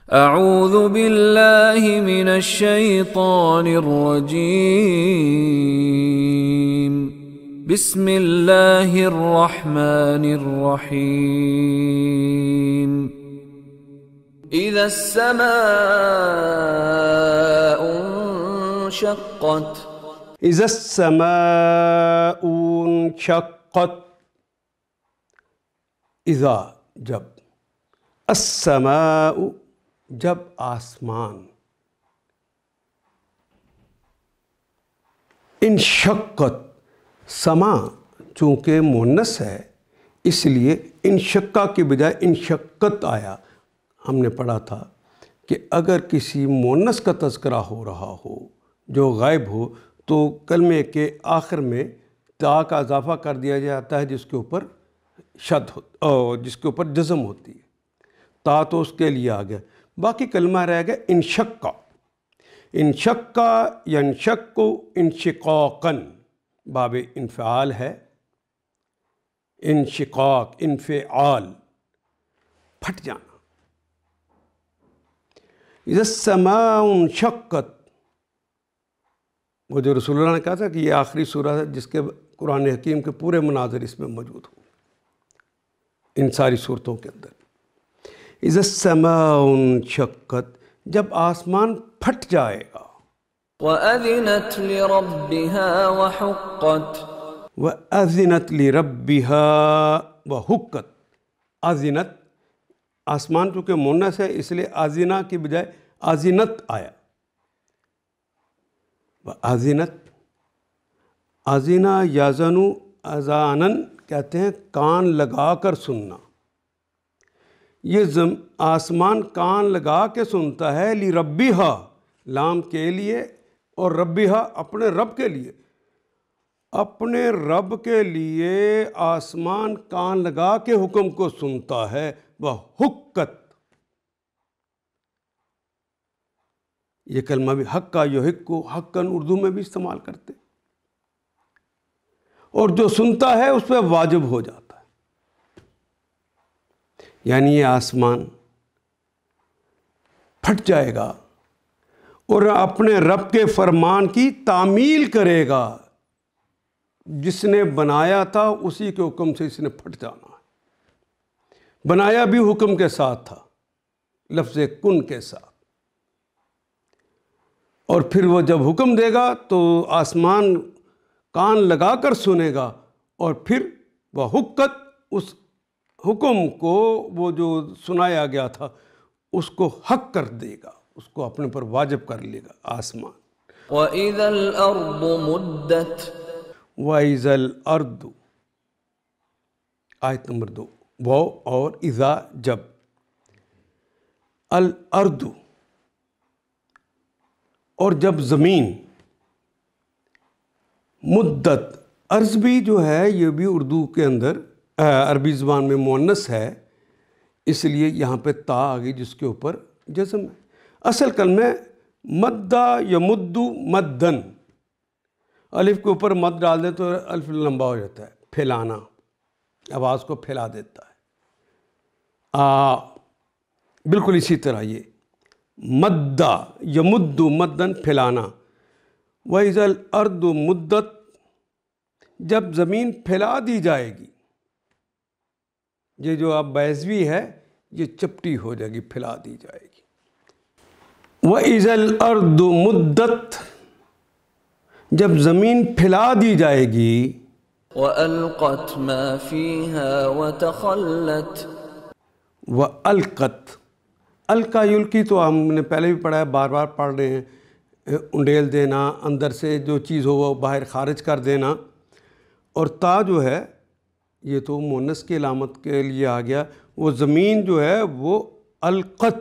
اعوذ باللہ من الشیطان الرجیم بسم اللہ الرحمن الرحیم اذا السماء انشقت اذا السماء انشقت، اذا جب، السماء جب آسمان، انشقت سما چونکہ مونس ہے اس لیے انشقہ کی بجائے انشقت آیا۔ ہم نے پڑھا تھا کہ اگر کسی مونس کا تذکرہ ہو رہا ہو جو غائب ہو تو کلمے کے آخر میں تا کا اضافہ کر دیا جاتا ہے جس کے اوپر شد جس کے اوپر جزم ہوتی ہے۔ تا تو اس کے لیے آ گیا، باقی کلمہ رہ گیا انشقہ۔ انشقہ ینشق انشقاقاً، باب انفعال ہے، انشقاق انفعال پھٹ جانا۔ اذا السماء انشقت، وہ جو رسول اللہ نے کہا تھا کہ یہ آخری سورہ ہے جس کے قرآن حکیم کے پورے مناظر اس میں موجود ہوں، ان ساری صورتوں کے اندر۔ اذا السماء انشقت، جب آسمان پھٹ جائے گا۔ وَأَذِنَتْ لِرَبِّهَا وَحُقَّتْ، وَأَذِنَتْ لِرَبِّهَا وَحُقَّتْ، اذنت، آسمان چونکہ مونس ہے اس لیے آذینہ کی بجائے آذنت آیا۔ وَأَذِنَتْ، آذینہ یازن اذانن کہتے ہیں کان لگا کر سننا۔ یہ آسمان کان لگا کے سنتا ہے، لِرَبِّهَا لام کے لیے اور ربِّهَا اپنے رب کے لیے۔ اپنے رب کے لیے آسمان کان لگا کے حکم کو سنتا ہے۔ وَحُقَّتْ، یہ کلمہ بھی حقّ یحق حقاً اردو میں بھی استعمال کرتے، اور جو سنتا ہے اس پہ واجب ہو جاتا ہے۔ یعنی یہ آسمان پھٹ جائے گا اور اپنے رب کے فرمان کی تعمیل کرے گا۔ جس نے بنایا تھا اسی کے حکم سے اس نے پھٹ جانا ہے۔ بنایا بھی حکم کے ساتھ تھا، لفظ کن کے ساتھ، اور پھر وہ جب حکم دے گا تو آسمان کان لگا کر سنے گا، اور پھر وہ حقت، اس حکم کو وہ جو سنایا گیا تھا اس کو حق کر دے گا، اس کو اپنے پر واجب کر لے گا آسمان۔ وَإِذَا الْأَرْضُ مُدَّتْ، وَإِذَا الْأَرْضُ، آیت نمبر 2، وہ اور اذا جب، الارض، اور جب زمین، مدت، ارض بھی جو ہے یہ بھی اردو کے اندر عربی زبان میں مؤنث ہے، اس لیے یہاں پہ تا آ گئی جس کے اوپر جزم ہے۔ اصل کلمہ مدّا یمدّ مدّن، الف کے اوپر مد ڈال دیں تو الف لمبا ہو جاتا ہے، پھیلانا، آواز کو پھیلا دیتا ہے۔ بالکل اسی طرح یہ مدّا یمدّ مدّن پھیلانا۔ وَإِذَا الْأَرْضُ مُدَّتْ، جب زمین پھیلا دی جائے گی، یہ جو اب بیضوی ہے یہ چپٹی ہو جائے گی، پھیلا دی جائے گی۔ وَإِذَا الْأَرْضُ مُدَّتْ، جب زمین پھیلا دی جائے گی۔ وَأَلْقَتْ مَا فِيهَا وَتَخَلَّتْ، وَأَلْقَتْ، القا یلقی تو ہم نے پہلے بھی پڑھا ہے، بار بار پڑھ رہے ہیں، انڈیل دینا، اندر سے جو چیز ہو وہ باہر خارج کر دینا۔ اور تا جو ہے یہ تو مؤنث کی علامت کے لیے آ گیا، وہ زمین جو ہے وہ القت،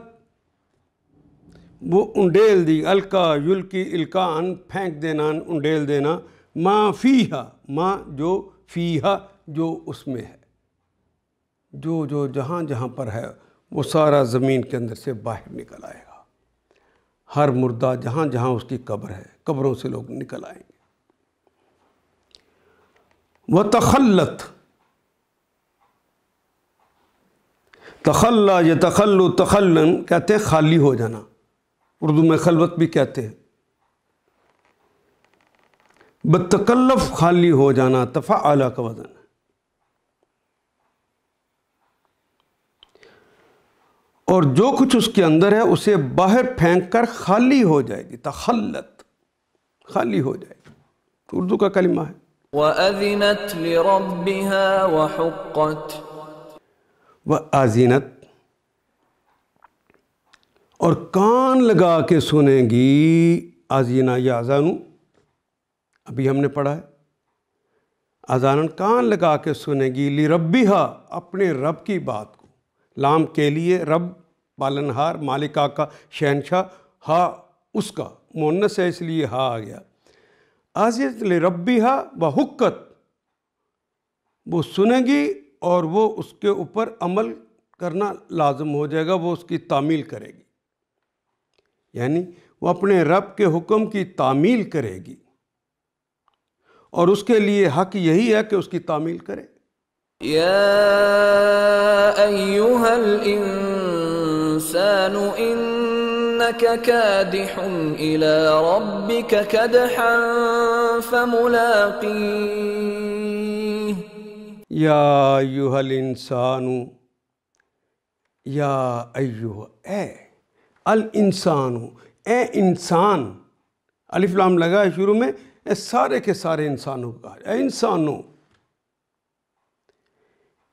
وہ انڈیل دی، القا یلقی القاءً پھینک دینا، انڈیل دینا، ما فیہا، ما جو فیہا جو اس میں ہے، جو جہاں جہاں پر ہے وہ سارا زمین کے اندر سے باہر نکل آئے گا۔ ہر مردہ جہاں جہاں اس کی قبر ہے، قبروں سے لوگ نکل آئیں گے۔ وَتَخَلَّتْ، تخلا یتخلو تخلن کہتے ہیں خالی ہو جانا، اردو میں خلوت بھی کہتے ہیں. بتکلف خالی ہو جانا تفعل کا وزن ہے. اور جو کچھ اس کے اندر ہے اسے باہر پھینک کر خالی ہو جائے گی. تخلت خالی ہو جائے گی، اردو کا کلمہ ہے. وَأَذِنَتْ لِرَبِّهَا وَحُقَّتْ. وَأَذِنَتْ اور کان لگا کے سنیں گی. آذینہ یا اذانو ابھی ہم نے پڑھا ہے. اذانن کان لگا کے سنے گی. لربھا اپنے رب کی بات کو. لام کے لیے، رب پالنہار، مالک آقا، شہنشاہ، ہا اس کا مؤنث ہے اس لیے ہا آ گیا. آذینت لربھا وحقت وہ سنے گی اور وہ اس کے اوپر عمل کرنا لازم ہو جائے گا، وہ اس کی تعمیل کرے گی. یعنی وہ اپنے رب کے حکم کی تعمیل کرے گی اور اس کے لیے حق یہی ہے کہ اس کی تعمیل کرے. یا ایہا الانسان انک کادح الی ربک کدحا فملاقیہ. یا ایہا الانسان، یا ایہا اے الانسان، اے انسان. الف لام لگا ہے شروع میں، اے سارے کے سارے انسانوں کا. اے انسانوں،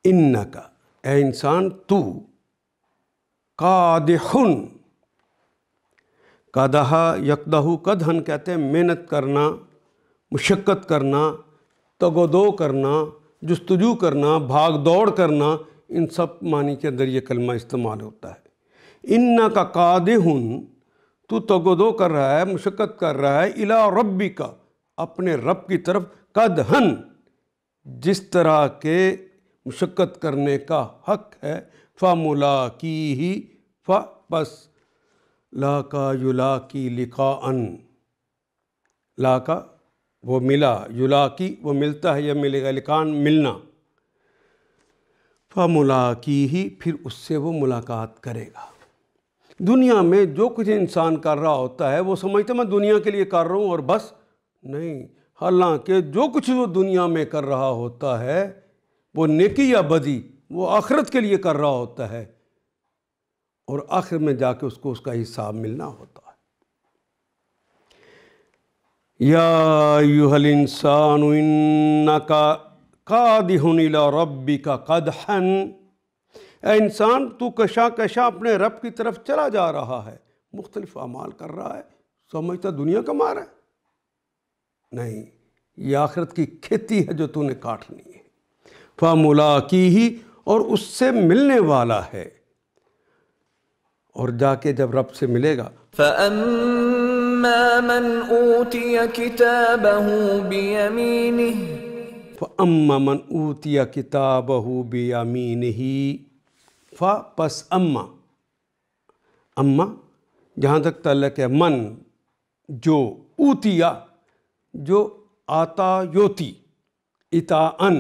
انکا اے انسان تو، قادحن قادحا یقدہو قدحن کہتے ہیں محنت کرنا، مشقت کرنا، تگ و دو کرنا، جستجو کرنا، بھاگ دوڑ کرنا. ان سب معنی کے اندر یہ کلمہ استعمال ہوتا ہے. انکا قادحن تو تگ و دو کر رہا ہے، مشقت کر رہا ہے. الی ربک اپنے رب کی طرف. قدحن جس طرح کے مشقت کرنے کا حق ہے. فملاقیہ پس لاقا یلاقی لقاءً، لاقا وہ ملا، یلاقی وہ ملتا ہے یا ملے گا، لقاءً ملنا. فملاقیہ پھر اس سے وہ ملاقات کرے گا. دنیا میں جو کچھ انسان کر رہا ہوتا ہے وہ سمجھتا میں دنیا کے لیے کر رہا ہوں اور بس نہیں. حالانکہ جو کچھ وہ دنیا میں کر رہا ہوتا ہے وہ نیکی یا بدی وہ آخرت کے لیے کر رہا ہوتا ہے اور آخر میں جا کے اس کو اس کا حساب ملنا ہوتا ہے. یا ایھا الانسان انک قادح الی ربک قدحا. اے انسان تو کشا کشا اپنے رب کی طرف چلا جا رہا ہے، مختلف اعمال کر رہا ہے. سمجھتا دنیا کا مار ہے، نہیں، یہ آخرت کی کھیتی ہے جو تو نے کاٹنی ہے. فملاقیہ اور اس سے ملنے والا ہے. اور جا کے جب رب سے ملے گا. فَأَمَّا مَنْ أُوتِيَ كِتَابَهُ بِيَمِينِهِ. فَأَمَّا مَنْ أُوتِيَ كِتَابَهُ بِيَمِينِهِ. پس اما جہاں تک تعلق ہے من جو، اوتیا جو آتا یوتی، اطاعن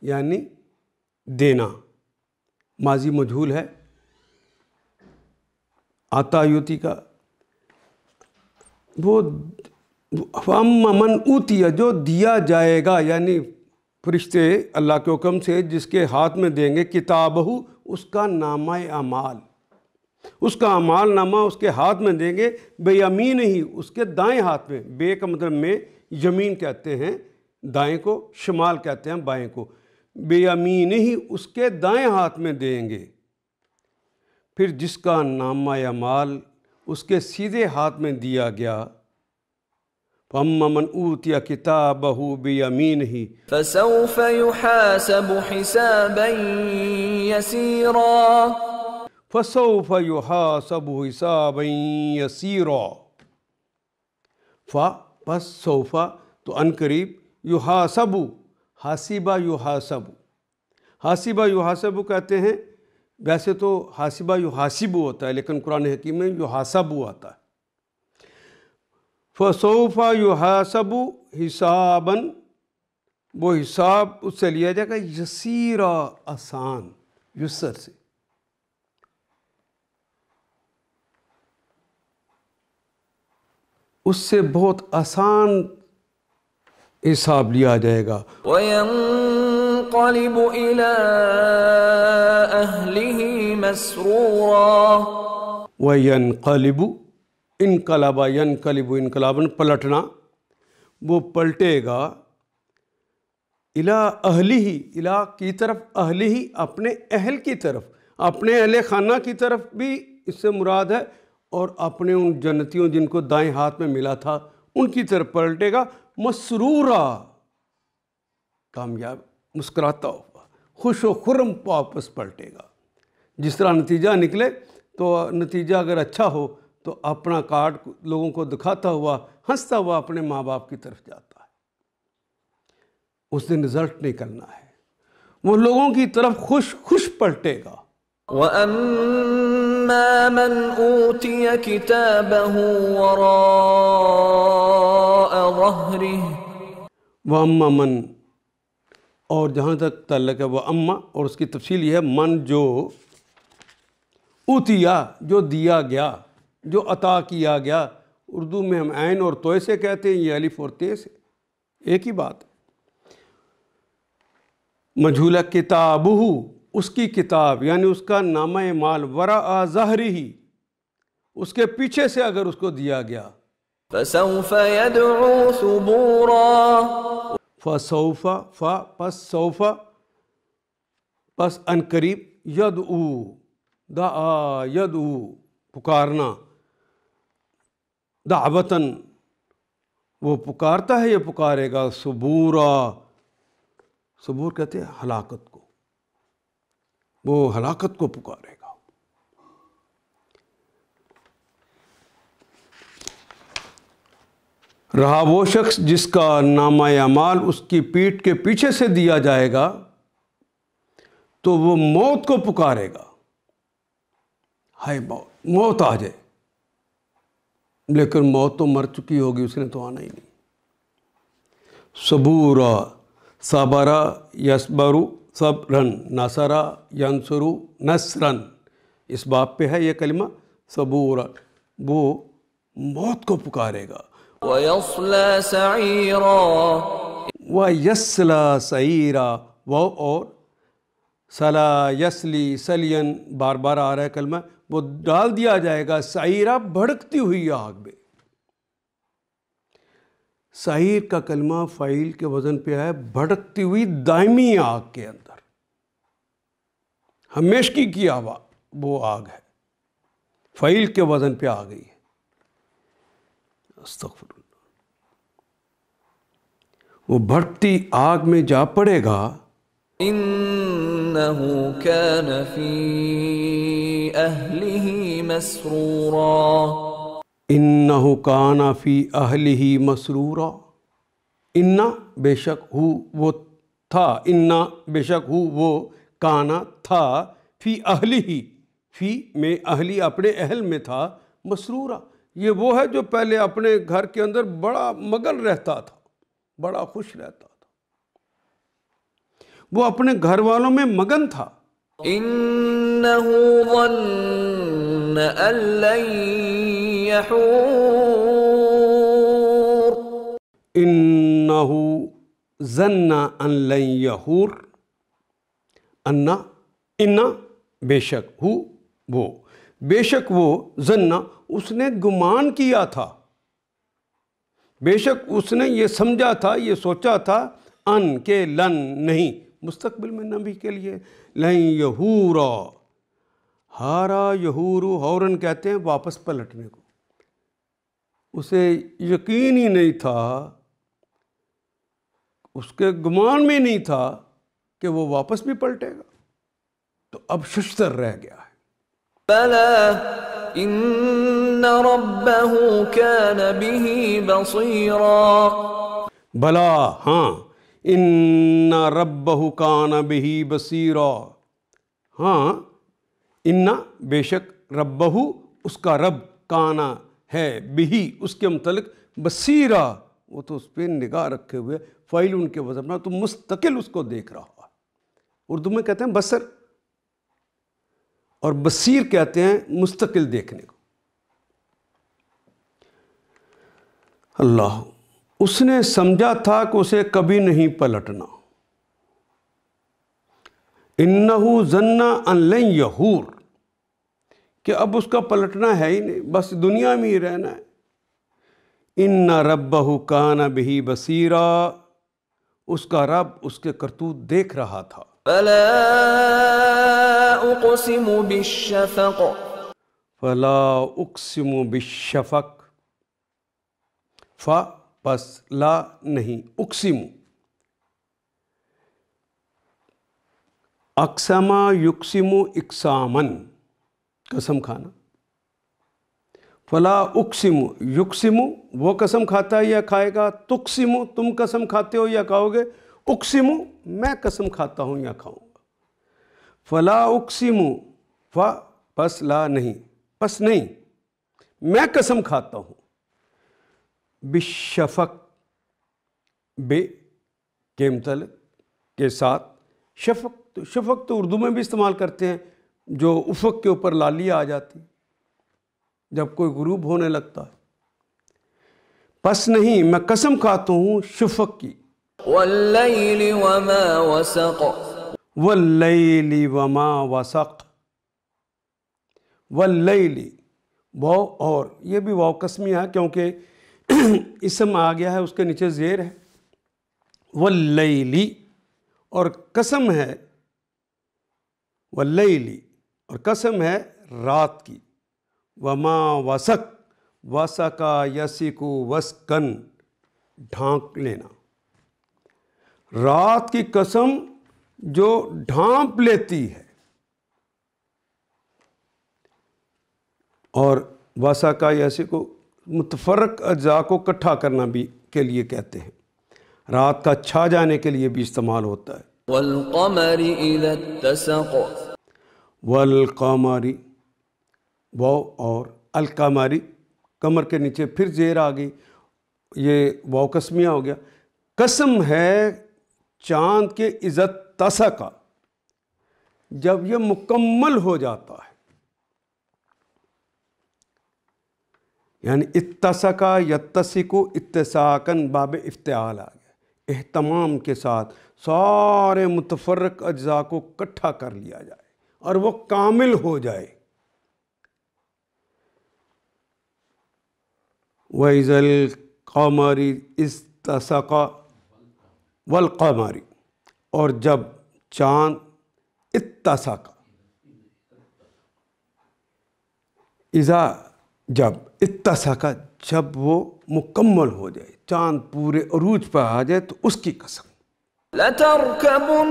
یعنی دینا، ماضی مجہول ہے. آتا یوتی کا وہ فَأَمَّا مَنْ أُوتِيَ جو دیا جائے گا، یعنی فرشتے اللہ کے حکم سے جس کے ہاتھ میں دیں گے. کتابہ اس کا نامہ اعمال، اس کا اعمال نامہ اس کے ہاتھ میں دیں گے. بیمین ہی اس کے دائیں ہاتھ میں. بے کا مطلب میں یمین کہتے ہیں دائیں کو، شمال کہتے ہیں بائیں کو. بیمین ہی اس کے دائیں ہاتھ میں دیں گے. پھر جس کا نامہ اعمال اس کے سیدھے ہاتھ میں دیا گیا. فَأَمَّا مَنْ أُوتِيَ كِتَابَهُ بِيَمِينِهِ فَسَوْفَ يُحَاسَبُ حِسَابًا يَسِيرًا. فَسَوْفَ يُحَاسَبُ حِسَابًا يَسِيرًا. پس سوف تو ان قریب، یحاسب حاسبہ یحاسب. حاسبہ یحاسب کہتے ہیں، ویسے تو حاسبہ یحاسب ہوتا ہے لیکن قرآن حکیم میں یحاسب آتا ہے. فَسَوْفَ يُحَاسَبُ حِسَابًا وہ حساب اس سے لیا جائے گا یسیرا آسان، یسر سے. اس سے بہت آسان حساب لیا جائے گا. وَيَنْقَلِبُ إِلَىٰ أَهْلِهِ مَسْرُورًا. وَيَنْقَلِبُ انقلب ينقلب انقلاباً پلٹنا، وہ پلٹے گا الی اہلہ الی کی طرف، اہلہ اپنے اہل کی طرف، اپنے اہل خانہ کی طرف بھی اس سے مراد ہے، اور اپنے ان جنتیوں جن کو دائیں ہاتھ میں ملا تھا ان کی طرف پلٹے گا مسرورا، کامیاب، مسکراتا ہوا، خوش و خرم واپس پلٹے گا. جس طرح نتیجہ نکلے تو نتیجہ اگر اچھا ہو تو اپنا کارڈ لوگوں کو دکھاتا ہوا ہنستا ہوا اپنے ماں باپ کی طرف جاتا ہے. اس دن رزلٹ نکلنا ہے، وہ لوگوں کی طرف خوش خوش پلٹے گا. وَأَمَّا مَنْ أُوتِيَ كِتَابَهُ وَرَاءَ ظَهْرِهِ. وَأَمَّا مَن، اور جہاں تک تعلق ہے وہ اما، اور اس کی تفصیل یہ ہے من جو اوتیا، جو دیا گیا، جو عطا کیا گیا. اردو میں ہم عین اور توئے سے کہتے ہیں، یہ الف اور تے سے ایک ہی بات. مجھولہ کتابہ، اس کی کتاب یعنی اس کا نامہ اعمال، وراء ظہرہ، اس کے پیچھے سے اگر اس کو دیا گیا. فَسَوْفَ يَدْعُو ثُبُورًا. فسوف پس سوف پس ان قریب، یدعو دعا یدعو پکارنا، دعوتاً وہ پکارتا ہے، یہ پکارے گا ثبورا. ثبور کہتے ہیں ہلاکت کو، وہ ہلاکت کو پکارے گا. رہا وہ شخص جس کا نامہ اعمال اس کی پیٹھ کے پیچھے سے دیا جائے گا تو وہ موت کو پکارے گا. ہائے موت آ جائے، لیکن موت تو مر چکی ہوگی، اس نے تو آنا ہی نہیں. صبورا، صبرا یصبرو صبرن، نصرا ینصرو نصرن، اس باب پہ ہے یہ کلمہ صبورا. وہ موت کو پکارے گا. وَيَصْلَى سَعِيرًا. وَيَصْلَى سَعِيرًا، وہ اور سلا یسلی سلین بار بار آ رہا ہے کلمہ، وہ ڈال دیا جائے گا سعیرہ، بھڑکتی ہوئی آگ میں. سعیر کا کلمہ فعیل کے وزن پہ ہے، بھڑکتی ہوئی دائمی آگ کے اندر، ہمیشگی کی وہ آگ ہے، فعیل کے وزن پہ آ گئی ہے. استغفر اللہ. وہ بھڑکتی آگ میں جا پڑے گا. إِنَّهُ كَانَ فِي أَهْلِهِ مَسْرُورًا. انہ کان فی اہلہ مسرورا. انا بے شک ہو وہ تھا، انا بے شک ہو وہ کانا تھا، فی اہلہ فی میں اہلی اپنے اہل میں تھا، مسرورا یہ وہ ہے جو پہلے اپنے گھر کے اندر بڑا مگن رہتا تھا، بڑا خوش رہتا تھا، وہ اپنے گھر والوں میں مگن تھا. إِنَّهُ ظَنَّ أَن لَّن يَحُورَ. انہ ظن ان لن یحور. انا بے شک ہو وہ، بے شک وہ ظن اس نے گمان کیا تھا، بے شک اس نے یہ سمجھا تھا، یہ سوچا تھا، ان کے لن نہیں، مستقبل میں نبی کے لیے، لن یحورا. ہارا یحورو، ہورن کہتے ہیں واپس پلٹنے کو. اسے یقین ہی نہیں تھا، اس کے گمان میں نہیں تھا کہ وہ واپس بھی پلٹے گا، تو اب ششتر رہ گیا ہے. بَلَى إِنَّ رَبَّهُ كَانَ بِهِ بَصِيرًا. بلا ہاں، ان ربہ کان بہ بصیرا. ہاں، ان بے شک ربہ اس کا رب، کانا ہے، بہی اس کے متعلق، بصیرا وہ تو اس پہ نگاہ رکھے ہوئے، فعیل ان کے وزن میں، تو مستقل اس کو دیکھ رہا ہے. اردو میں کہتے ہیں بصر، اور بصیر کہتے ہیں مستقل دیکھنے کو. اللہ، اس نے سمجھا تھا کہ اسے کبھی نہیں پلٹنا. انہو ظن ان لن یحور، کہ اب اس کا پلٹنا ہے ہی نہیں، بس دنیا میں ہی رہنا ہے. ان ربہ کان بہ بصیرا، اس کا رب اس کے کرتوت دیکھ رہا تھا. فلا اقسم بالشفق، فلا اقسم بالشفق، فا پس لا نہیں، اقسم، اقسم یقسم اقسامن، قسم کھانا. فلا اقسم، یقسم وہ قسم کھاتا ہے یا کھائے گا، تقسم تم قسم کھاتے ہو یا کھاؤ گے، اقسم میں قسم کھاتا ہوں یا کھاؤں گا. فلا اقسم، فا پس لا نہیں، پس نہیں، میں قسم کھاتا ہوں، بالشفق، بے کے متعلق کے ساتھ، شفق تو اردو میں بھی استعمال کرتے ہیں، جو افق کے اوپر لالی آ جاتی جب کوئی غروب ہونے لگتا ہے. پس نہیں، میں قسم کھاتا ہوں شفق کی. واللیل وما وسق، واللیل وما وسق، واللیل واو، اور یہ بھی واو قسمیہ ہے کیونکہ اسم آ گیا ہے، اس کے نیچے زیر ہے. واللیل، اور قسم ہے، واللیل اور قسم ہے رات کی. وما وسق، وسقا یسق وسقن، ڈھانپ لینا. رات کی قسم جو ڈھانپ لیتی ہے، اور وسقا یسق متفرق اجزاء کو اکٹھا کرنا بھی کے لیے کہتے ہیں. رات کا چھا جانے کے لیے بھی استعمال ہوتا ہے. والقمر اذا اتسق، والقمر واو اور القمری، قمر کے نیچے پھر زیر آ گئی، یہ واو قسمیہ ہو گیا. قسم ہے چاند کے اذا اتسق، جب یہ مکمل ہو جاتا ہے. یعنی اتسق یتسق اتساقاً باب افتعال آ گیا، اہتمام کے ساتھ سارے متفرق اجزاء کو اکٹھا کر لیا جائے اور وہ کامل ہو جائے. وَإِذَا الْقَمَرِ اسْتَسَقَ، وَالْقَمَرِ، اور جب چاند اتسق، اذا جب، اتسق جب وہ مکمل ہو جائے، چاند پورے عروج پہ آ جائے تو اس کی قسم. لتركبن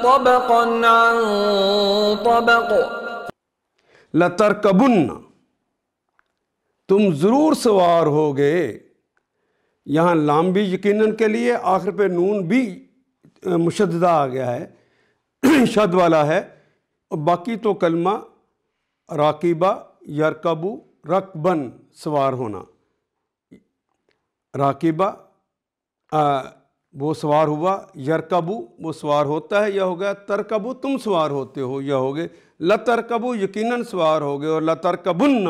طبقا عن طبق، لترکبن، تم ضرور سوار ہوگے. یہاں لام بھی یقیناً کے لیے، آخر پہ نون بھی مشددہ آ گیا ہے، شد والا ہے. اور باقی تو کلمہ راکبہ، یرکبو، رکبن سوار ہونا. راکبہ وہ سوار ہوا، یرکبو وہ سوار ہوتا ہے، یا ہو گیا ترکبو تم سوار ہوتے ہو، یا ہو گئے لترکبو یقیناً سوار ہوگے، اور لترکبن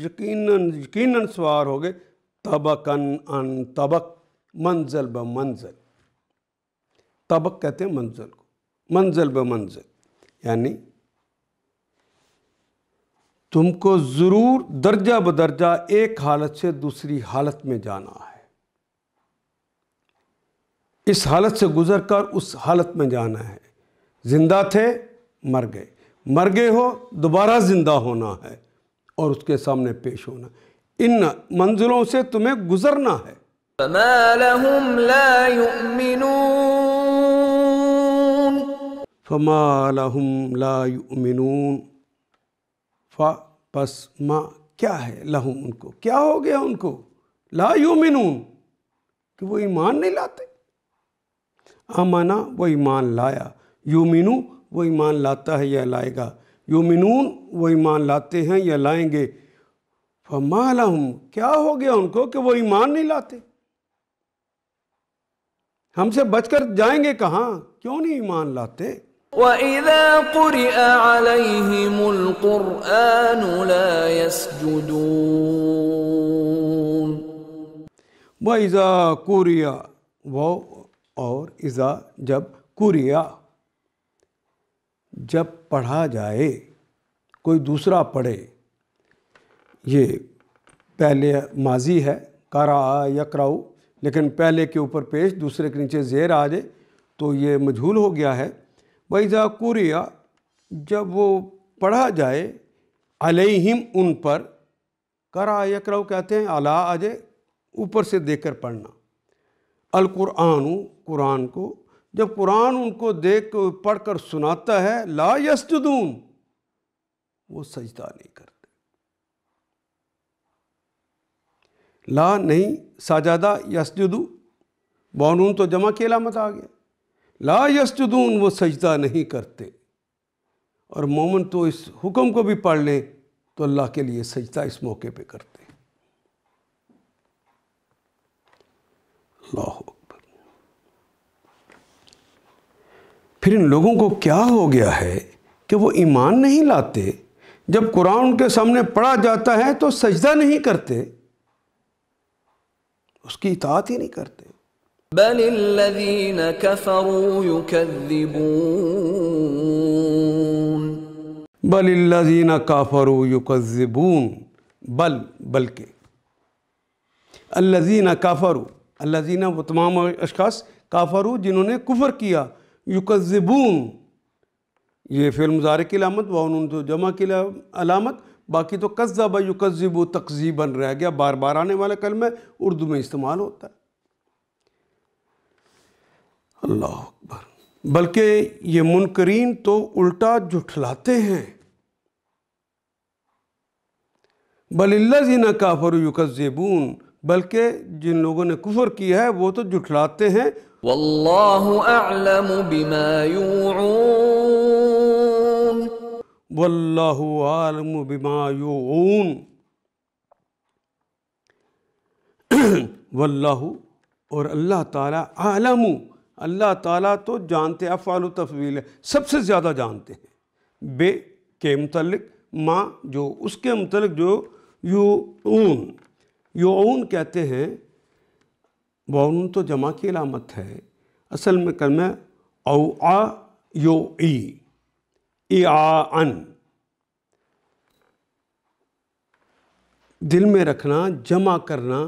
یقیناً سوار ہوگے. طبقاً عن طبق، منزل بمنزل. طبق کہتے ہیں منزل کو، منزل بمنزل، یعنی تم کو ضرور درجہ بدرجہ ایک حالت سے دوسری حالت میں جانا ہے. اس حالت سے گزر کر اس حالت میں جانا ہے. زندہ تھے، مر گئے، مر گئے ہو، دوبارہ زندہ ہونا ہے اور اس کے سامنے پیش ہونا. ان منزلوں سے تمہیں گزرنا ہے. فما لهم لا يؤمنون، فما لهم لا يؤمنون، پس ما کیا ہے، لہم ان کو، کیا ہو گیا ان کو، لا یؤمنون کہ وہ ایمان نہیں لاتے. آمنا وہ ایمان لایا، یؤمنو وہ ایمان لاتا ہے یا لائے گا، یؤمنون وہ ایمان لاتے ہیں یا لائیں گے. فما لہم کیا ہو گیا ان کو کہ وہ ایمان نہیں لاتے. ہم سے بچ کر جائیں گے کہاں، کیوں نہیں ایمان لاتے. وَإِذَا قُرِئَ عَلَيْهِمُ الْقُرْآنُ لَا يَسْجُدُونَ، وَإِذَا قُرِئَ وہ اور اذا جب قُرِئَ جب پڑھا جائے، کوئی دوسرا پڑھے، یہ پہلے ماضی ہے قرأ یقرأ، لیکن پہلے کے اوپر پیش دوسرے کے نیچے زیر آ جائے تو یہ مجہول ہو گیا ہے۔ وَإِذَا قُرِئَ جب وہ پڑھا جائے، علیہم ان پر، قرأ یقرأ کہتے ہیں علی آ جائے اوپر سے دیکھ کر پڑھنا، القرآن قرآن کو، جب قرآن ان کو دیکھ کر پڑھ کر سناتا ہے، لا یسجدون وہ سجدہ نہیں کرتے، لا نہیں سجدہ یسجدو، بونون تو جمع کی علامت آ گیا، لا یسجدون وہ سجدہ نہیں کرتے۔ اور مومن تو اس حکم کو بھی پڑھ لیں تو اللہ کے لیے سجدہ اس موقع پہ کرتے ہیں۔ اللہ اکبر۔ پھر ان لوگوں کو کیا ہو گیا ہے کہ وہ ایمان نہیں لاتے، جب قرآن ان کے سامنے پڑھا جاتا ہے تو سجدہ نہیں کرتے، اس کی اطاعت ہی نہیں کرتے۔ بل الذین کفروا یکذبون بل الذین کافروا یکذبون بلکہ الذین کافروا، الذین وہ تمام اشخاص، کافروا جنہوں نے کفر کیا، یکذبون یہ فعل مضارع کی علامت، واو تو جمع کی علامت، باقی تو کذب یکذب تکذیبا رہ گیا، بار بار آنے والا کلمہ اردو میں استعمال ہوتا ہے۔ اللہ اکبر۔ بلکہ یہ منکرین تو الٹا جھٹلاتے ہیں، بل الذین کافروا یکذبون بلکہ جن لوگوں نے کفر کیا ہے وہ تو جھٹلاتے ہیں۔ واللہ اعلم بما یوعون واللہ عالم بما یوعون، واللہ اور اللہ تعالیٰ، عالم اللہ تعالیٰ تو جانتے، افعال و تفضیل ہے، سب سے زیادہ جانتے ہیں، بے کے متعلق، ما جو اس کے متعلق جو یوعون، یوعون کہتے ہیں، واون تو جمع کی علامت ہے، اصل میں کلمہ اوعا یوعی، اعاءً، دل میں رکھنا، جمع کرنا،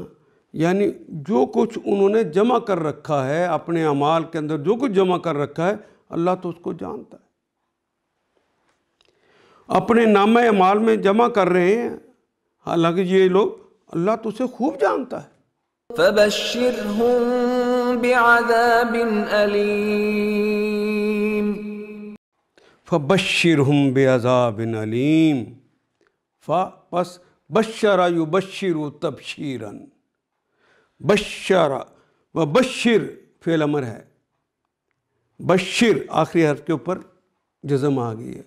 یعنی جو کچھ انہوں نے جمع کر رکھا ہے اپنے اعمال کے اندر، جو کچھ جمع کر رکھا ہے اللہ تو اس کو جانتا ہے، اپنے نامہ اعمال میں جمع کر رہے ہیں، حالانکہ یہ لوگ اللہ تو اسے خوب جانتا ہے۔ فبشرهم بعذاب علیم فبشرہم بعذاب علیم، پس بشر یبشر تبشیرا، بشر و بشر فعل امر ہے، بشر آخری حرف کے اوپر جزم آ گئی ہے،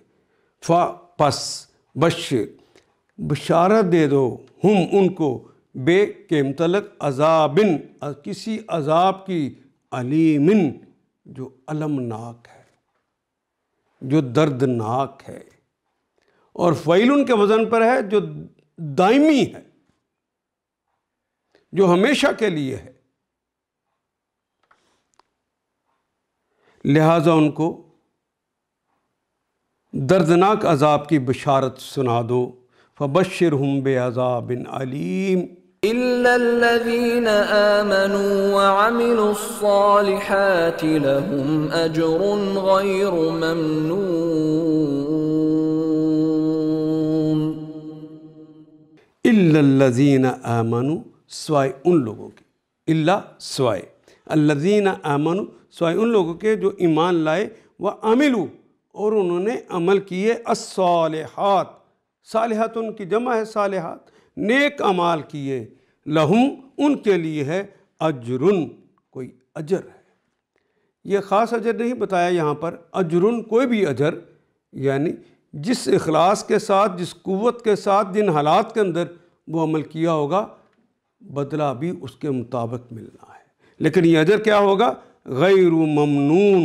پس بشر بشارت دے دو، ہم ان کو، بے کے متعلق عذابن کسی عذاب کی، علیمن جو المناک ہے، جو دردناک ہے، اور فعیلن کے وزن پر ہے جو دائمی ہے، جو ہمیشہ کے لیے ہے، لہٰذا ان کو دردناک عذاب کی بشارت سنا دو، فبشرہم بعذاب علیم إلا الذين آمنوا وعملوا الصالحات لهم أجر غير ممنون الا الذین آمنوا سوائے ان لوگوں کے، الا سوائے، الذین آمنوا سوائے ان لوگوں کے جو ایمان لائے، وعملوا اور انہوں نے عمل کیے، الصالحات، صالحات ان کی جمع ہے صالحات، نیک اعمال کیے، لہم ان کے لیے ہے، اجرن کوئی اجر ہے، یہ خاص اجر نہیں بتایا یہاں پر، اجرن کوئی بھی اجر، یعنی جس اخلاص کے ساتھ، جس قوت کے ساتھ، جن حالات کے اندر وہ عمل کیا ہوگا، بدلہ بھی اس کے مطابق ملنا ہے، لیکن یہ اجر کیا ہوگا؟ غیر ممنون،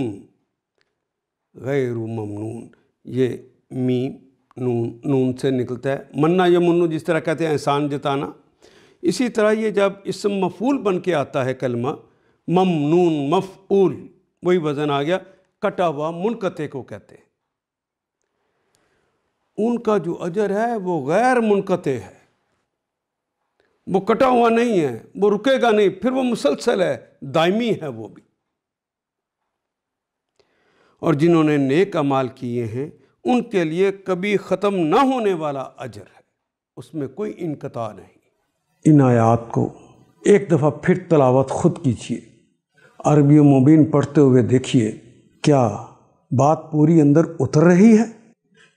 غیر ممنون، یہ میم نون سے نکلتا ہے، منا یمنو جس طرح کہتے ہیں احسان جتانا، اسی طرح یہ جب اسم مفعول بن کے آتا ہے کلمہ ممنون مفعول، وہی وزن آ گیا، کٹا ہوا منقطع کو کہتے ہیں۔ ان کا جو اجر ہے وہ غیر منقطع ہے، وہ کٹا ہوا نہیں ہے، وہ رکے گا نہیں، پھر وہ مسلسل ہے، دائمی ہے وہ بھی۔ اور جنہوں نے نیک اعمال کیے ہیں ان کے لیے کبھی ختم نہ ہونے والا اجر ہے، اس میں کوئی انقطاع نہیں۔ ان آیات کو ایک دفعہ پھر تلاوت خود کیجیے، عربی مبین پڑھتے ہوئے دیکھیے کیا بات پوری اندر اتر رہی ہے؟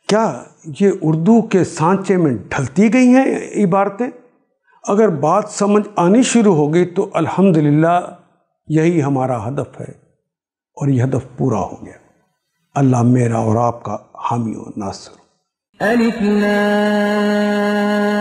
کیا یہ اردو کے سانچے میں ڈھلتی گئی ہیں عبارتیں؟ اگر بات سمجھ آنی شروع ہو گئی تو الحمدللہ یہی ہمارا ہدف ہے، اور یہ ہدف پورا ہو گیا۔ اللہ میرا اور آپ کا حامی و ناصر۔ الف لام